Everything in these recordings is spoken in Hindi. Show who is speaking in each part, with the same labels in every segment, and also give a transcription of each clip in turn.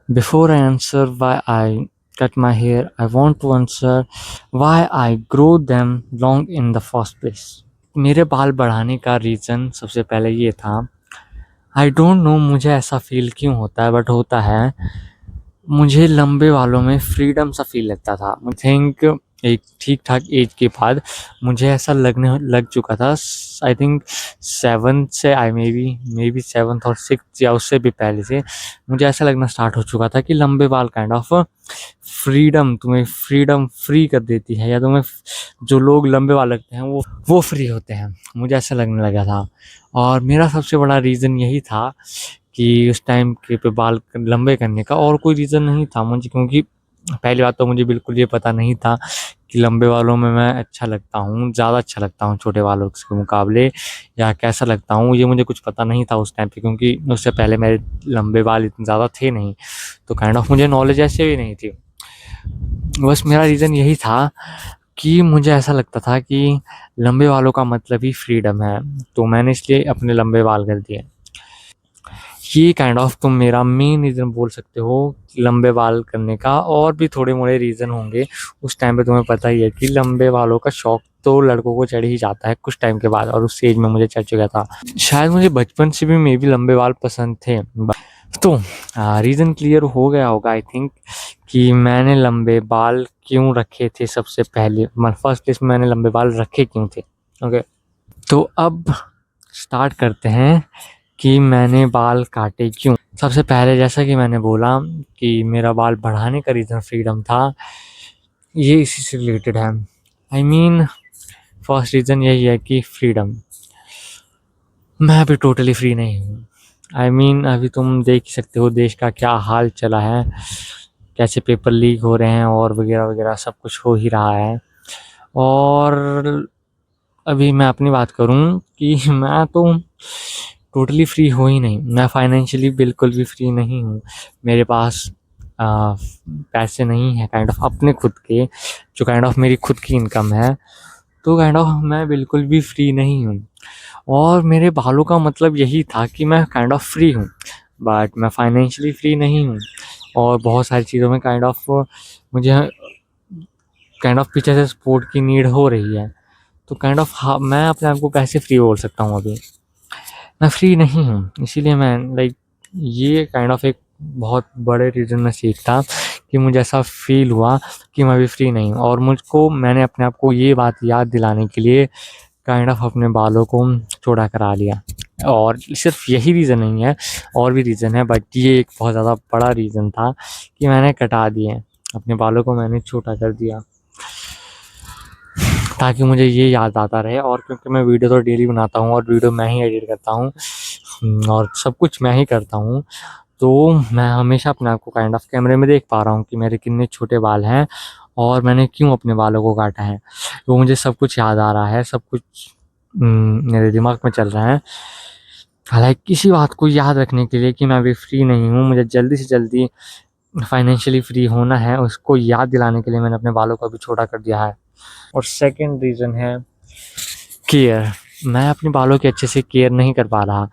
Speaker 1: Before I answer why I cut my hair, I want to answer why I grow them long in the first place. मेरे बाल बढ़ाने का रीज़न सबसे पहले ये था, आई डोंट नो मुझे ऐसा फ़ील क्यों होता है बट होता है। मुझे लंबे बालों में फ्रीडम सा फ़ील लगता था। आई थिंक एक ठीक-ठाक एज के बाद मुझे ऐसा लगने लग चुका था। आई थिंक 7th से आई मे बी 7th और 6th या उससे भी पहले से मुझे ऐसा लगना स्टार्ट हो चुका था कि लंबे बाल काइंड ऑफ तुम्हें फ्रीडम फ्री कर देती है, या तुम्हें जो लोग लंबे बाल रखते हैं वो फ्री होते हैं। मुझे ऐसा लगने लगा था और मेरा सबसे बड़ा रीज़न यही था कि उस टाइम के पे बाल लंबे करने का, और कोई रीज़न नहीं था मुझे, क्योंकि पहली बात तो मुझे बिल्कुल ये पता नहीं था कि लंबे बालों में मैं अच्छा लगता हूँ, ज़्यादा अच्छा लगता हूँ छोटे बालों के मुकाबले, या कैसा लगता हूँ ये मुझे कुछ पता नहीं था उस टाइम पे, क्योंकि उससे पहले मेरे लंबे बाल इतने ज़्यादा थे नहीं, तो काइंड ऑफ मुझे नॉलेज ऐसे भी नहीं थी। बस मेरा रीज़न यही था कि मुझे ऐसा लगता था कि लंबे बालों का मतलब ही फ्रीडम है, तो मैंने इसलिए अपने लंबे बाल कर दिए। ये काइंड ऑफ तुम मेरा मेन रीज़न बोल सकते हो लंबे बाल करने का, और भी थोड़े-मोड़े रीज़न होंगे। उस टाइम पे तुम्हें पता ही है कि लंबे बालों का शौक तो लड़कों को चढ़ ही जाता है कुछ टाइम के बाद, और उस एज में मुझे चढ़ चुका था। शायद मुझे बचपन से भी मे बी लंबे बाल पसंद थे। तो रीज़न क्लियर हो गया होगा आई थिंक कि मैंने लंबे बाल क्यों रखे थे सबसे पहले, फर्स्ट प्लेस में मैंने लंबे बाल रखे क्यों थे। ओके, तो अब स्टार्ट करते हैं कि मैंने बाल काटे क्यों। सबसे पहले जैसा कि मैंने बोला कि मेरा बाल बढ़ाने का रीज़न फ्रीडम था, ये इसी से रिलेटेड है। आई मीन फर्स्ट रीज़न यही है कि फ्रीडम। मैं अभी टोटली फ्री नहीं हूँ। आई मीन अभी तुम देख ही सकते हो देश का क्या हाल चला है, कैसे पेपर लीक हो रहे हैं और वगैरह-वगैरह सब कुछ हो ही रहा है। और अभी मैं अपनी बात करूँ कि मैं तो टोटली फ्री हूँ ही नहीं, मैं फाइनेंशियली बिल्कुल भी फ्री नहीं हूँ। मेरे पास पैसे नहीं हैं काइंड ऑफ अपने खुद के, जो काइंड ऑफ मेरी खुद की इनकम है, तो काइंड ऑफ मैं बिल्कुल भी फ्री नहीं हूँ। और मेरे बालों का मतलब यही था कि मैं काइंड ऑफ फ्री हूँ, बट मैं फाइनेंशियली फ्री नहीं हूँ, और बहुत सारी चीज़ों में काइंड ऑफ मुझे काइंड ऑफ पीछे से सपोर्ट की नीड हो रही है। तो काइंड ऑफ हाँ, मैं अपने आप को कैसे फ्री बोल सकता हूँ अभी? मैं फ्री नहीं हूँ, इसीलिए मैं लाइक ये काइंड ऑफ एक बहुत बड़े रीज़न में सीखता कि मुझे ऐसा फ़ील हुआ कि मैं अभी फ्री नहीं हूँ, और मुझको मैंने अपने आप को ये बात याद दिलाने के लिए काइंड ऑफ अपने बालों को चौड़ा करा लिया। और सिर्फ़ यही रीज़न नहीं है, और भी रीज़न है, बट ये एक बहुत ज़्यादा बड़ा रीज़न था कि मैंने कटा दिए, अपने बालों को मैंने छोटा कर दिया। ताकि मुझे ये याद आता रहे, और क्योंकि मैं वीडियो तो डेली बनाता हूँ और वीडियो मैं ही एडिट करता हूँ, और सब कुछ मैं ही करता हूँ, तो मैं हमेशा अपने आप को काइंड ऑफ कैमरे में देख पा रहा हूँ कि मेरे कितने छोटे बाल हैं और मैंने क्यों अपने बालों को काटा है। तो मुझे सब कुछ याद आ रहा है, सब कुछ मेरे दिमाग में चल रहा है। हालाँकि इसी बात को याद रखने के लिए कि मैं अभी फ्री नहीं हूँ, मुझे जल्दी से जल्दी फाइनेंशियली फ्री होना है, उसको याद दिलाने के लिए मैंने अपने बालों को अभी छोटा कर दिया है। और सेकंड रीज़न है केयर। मैं अपने बालों की अच्छे से केयर नहीं कर पा रहा।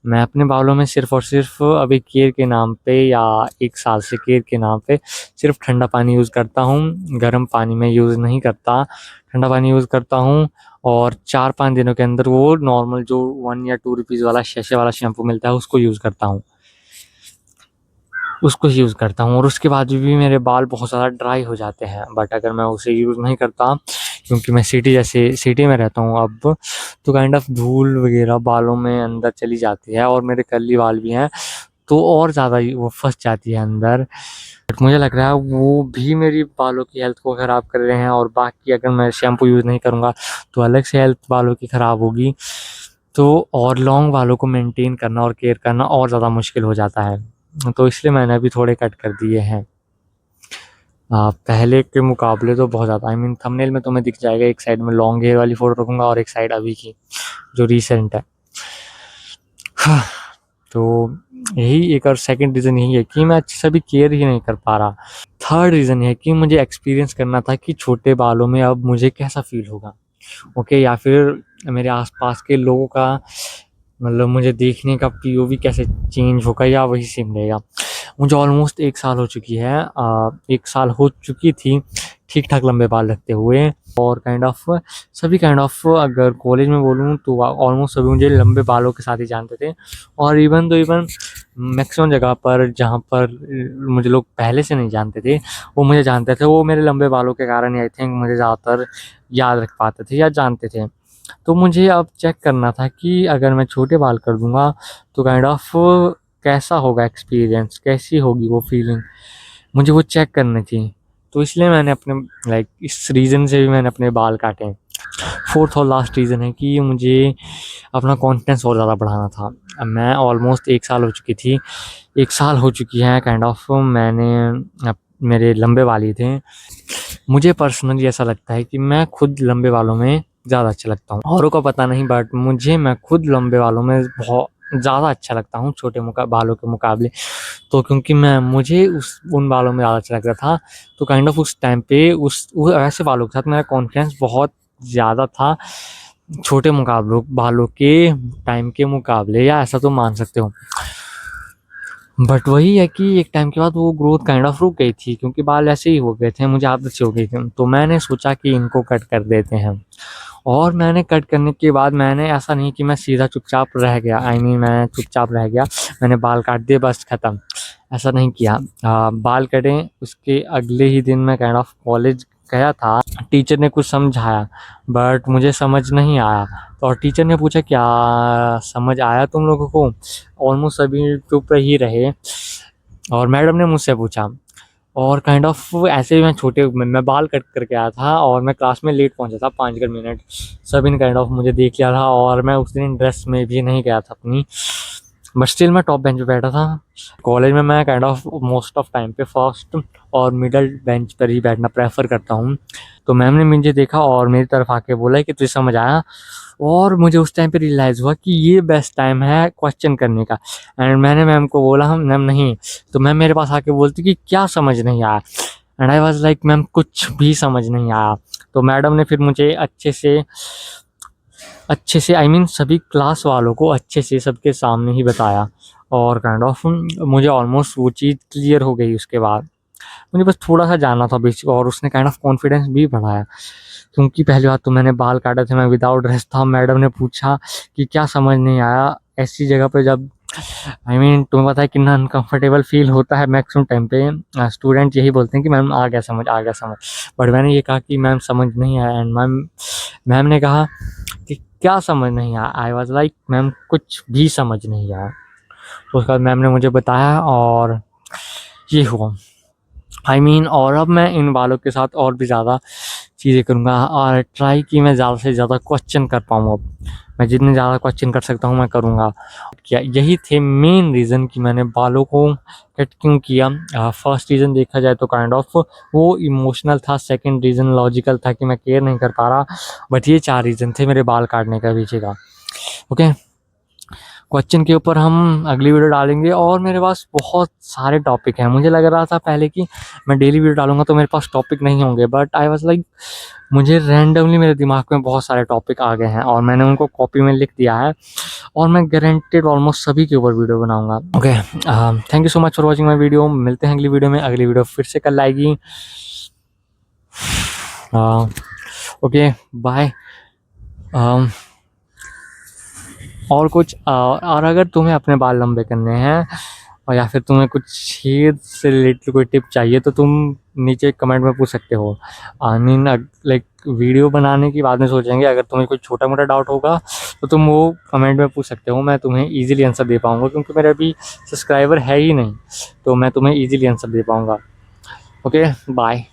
Speaker 1: मैं अपने बालों में सिर्फ़ और सिर्फ़ अभी केयर के नाम पे, या 1 साल से केयर के नाम पे सिर्फ़ ठंडा पानी यूज़ करता हूँ, गर्म पानी मैं यूज़ नहीं करता। ठंडा पानी यूज़ करता हूँ, और 4-5 दिनों के अंदर वो नॉर्मल जो 1 या 2 रुपीज़ वाला सैशे वाला शैम्पू मिलता है उसको यूज़ करता हूँ। उसको यूज़ करता हूँ, और उसके बाद भी मेरे बाल बहुत ज़्यादा ड्राई हो जाते हैं। बट अगर मैं उसे यूज़ नहीं करता, क्योंकि मैं सिटी में रहता हूँ अब, तो काइंड ऑफ धूल वगैरह बालों में अंदर चली जाती है, और मेरे कर्ली बाल भी हैं, तो और ज़्यादा ही वो फँस जाती है अंदर। बट मुझे लग रहा है वो भी मेरी बालों की हेल्थ को ख़राब कर रहे हैं, और बाकी अगर मैं शैम्पू यूज़ नहीं करूँगा तो अलग से हेल्थ बालों की ख़राब होगी। तो और लॉन्ग बालों को मेंटेन करना और केयर करना और ज़्यादा मुश्किल हो जाता है। तो इसलिए मैंने अभी थोड़े कट कर दिए हैं। पहले के मुकाबले तो बहुत ज़्यादा, आई मीन थंबनेल में तुम्हें दिख जाएगा, एक साइड में लॉन्ग हेयर वाली फ़ोटो रखूँगा और एक साइड अभी की, जो रिसेंट है। हाँ, तो यही एक और सेकंड रीज़न यही है कि मैं अच्छे से अभी केयर ही नहीं कर पा रहा। थर्ड रीज़न है कि मुझे एक्सपीरियंस करना था कि छोटे बालों में अब मुझे कैसा फ़ील होगा। ओके, या फिर मेरे आस-पास के लोगों का मतलब मुझे देखने का पीओवी कैसे चेंज होगा, या वही सेम रहेगा। मुझे ऑलमोस्ट 1 साल हो चुकी है 1 साल हो चुकी थी ठीक-ठाक लंबे बाल रखते हुए। और काइंड ऑफ अगर कॉलेज में बोलूँ तो ऑलमोस्ट सभी मुझे लंबे बालों के साथ ही जानते थे। और इवन मैक्सिमम जगह पर जहाँ पर मुझे लोग पहले से नहीं जानते थे, वो मुझे जानते थे। वो मेरे लंबे बालों के कारण ही आई थिंक मुझे ज़्यादातर याद रख पाते थे या जानते थे। तो मुझे अब चेक करना था कि अगर मैं छोटे बाल कर दूँगा तो काइंड ऑफ कैसा होगा एक्सपीरियंस, कैसी होगी वो फीलिंग, मुझे वो चेक करनी थी। तो इसलिए मैंने अपने इस रीज़न से भी मैंने अपने बाल काटे हैं। 4th और लास्ट रीज़न है कि मुझे अपना कॉन्फिडेंस और ज़्यादा बढ़ाना था। अब मैं ऑलमोस्ट 1 साल हो चुकी थी 1 साल हो चुकी है काइंड ऑफ मैंने मेरे लंबे बाल ही थे। मुझे पर्सनली ऐसा लगता है कि मैं खुद लंबे बालों में ज़्यादा अच्छा लगता हूँ। औरों को पता नहीं बट मैं खुद लंबे बालों में बहुत ज़्यादा अच्छा लगता हूँ छोटे बालों के मुकाबले। तो क्योंकि मुझे उन बालों में ज़्यादा अच्छा लगता था, तो काइंड ऑफ उस टाइम पे वो ऐसे बालों के साथ मेरा कॉन्फिडेंस बहुत ज़्यादा था, छोटे बालों के टाइम के मुकाबले, या ऐसा तो मान सकते हो। बट वही है कि एक टाइम के बाद वो ग्रोथ काइंड ऑफ रुक गई थी क्योंकि बाल ऐसे ही हो गए थे, मुझे आदत सी हो गई थी। तो मैंने सोचा कि इनको कट कर देते हैं। और मैंने कट करने के बाद मैंने ऐसा नहीं कि मैं सीधा चुपचाप रह गया, मैं चुपचाप रह गया, मैंने बाल काट दिए बस ख़त्म, ऐसा नहीं किया। बाल कटे उसके अगले ही दिन मैं काइंड ऑफ कॉलेज गया था। टीचर ने कुछ समझाया बट मुझे समझ नहीं आया। तो और टीचर ने पूछा क्या समझ आया तुम लोगों को? ऑलमोस्ट सभी चुप ही रहे। और मैडम ने मुझसे पूछा और काइंड ऑफ ऐसे ही मैं बाल कट करके आया था और मैं क्लास में लेट पहुंचा था 5 मिनट। सभी ने काइंड ऑफ मुझे देख लिया था और मैं उस दिन ड्रेस में भी नहीं गया था अपनी, बट स्टिल मैं टॉप बेंच पे बैठा था। कॉलेज में मैं kind of most of time पे फर्स्ट और मिडल बेंच पर ही बैठना प्रेफर करता हूँ। तो मैम ने मुझे देखा और मेरी तरफ आके बोला कि तुझे समझ आया? और मुझे उस टाइम पे रियलाइज़ हुआ कि ये बेस्ट टाइम है क्वेश्चन करने का। एंड मैंने मैम को बोला हम मैम नहीं। तो मैम मेरे पास आके बोलती कि क्या समझ नहीं आया? And I was like ma'am कुछ भी समझ नहीं आया। तो मैडम ने फिर मुझे अच्छे से सभी क्लास वालों को अच्छे से सबके सामने ही बताया और काइंड ऑफ मुझे ऑलमोस्ट वो चीज़ क्लियर हो गई। उसके बाद मुझे बस थोड़ा-सा जानना था बेसिक, और उसने काइंड ऑफ कॉन्फिडेंस भी बढ़ाया क्योंकि पहली बात तो मैंने बाल काटे थे, मैं विदाउट ड्रेस था। मैडम ने पूछा कि क्या समझ नहीं आया? ऐसी जगह पे जब तुम्हें पता है कितना अनकंफर्टेबल फ़ील होता है मैक्सिमम टाइम पे। स्टूडेंट यही बोलते हैं कि मैम आ गया समझ। बट मैंने ये कहा कि मैम समझ नहीं आया। एंड मैम ने कहा कि क्या समझ नहीं आया? आई वाज़ लाइक मैम कुछ भी समझ नहीं आया। तो उसके बाद मैम ने मुझे बताया और ये हुआ। और अब मैं इन बालों के साथ और भी ज़्यादा चीज़ें करूँगा और ट्राई कि मैं ज़्यादा से ज़्यादा क्वेश्चन कर पाऊँ अब। मैं जितने ज़्यादा क्वेश्चन कर सकता हूँ मैं करूँगा। क्या यही थे मेन रीज़न कि मैंने बालों को कट क्यों किया। फर्स्ट रीज़न देखा जाए तो काइंड ऑफ वो इमोशनल था, सेकंड रीज़न लॉजिकल था कि मैं केयर नहीं कर पा रहा। बट ये 4 रीज़न थे मेरे बाल काटने का पीछे का। ओके, क्वेश्चन के ऊपर हम अगली वीडियो डालेंगे और मेरे पास बहुत सारे टॉपिक हैं। मुझे लग रहा था पहले कि मैं डेली वीडियो डालूँगा तो मेरे पास टॉपिक नहीं होंगे, बट आई वाज़ लाइक मुझे रैंडमली मेरे दिमाग में बहुत सारे टॉपिक आ गए हैं और मैंने उनको कॉपी में लिख दिया है और मैं गारंटेड ऑलमोस्ट सभी के ऊपर वीडियो बनाऊँगा। Okay, thank you so much for watching my video. मिलते हैं अगली वीडियो में। अगली वीडियो फिर से कल आएगी। Okay, bye. और अगर तुम्हें अपने बाल लंबे करने हैं और या फिर तुम्हें कुछ हेयर से रिलेटेड कोई टिप चाहिए तो तुम नीचे कमेंट में पूछ सकते हो। लाइक वीडियो बनाने की बाद में सोचेंगे। अगर तुम्हें कोई छोटा मोटा डाउट होगा तो तुम वो कमेंट में पूछ सकते हो, मैं तुम्हें ईजिली आंसर दे पाऊँगा क्योंकि मेरे अभी सब्सक्राइबर है ही नहीं, तो मैं तुम्हें ईजिली आंसर दे पाऊँगा। Okay, bye.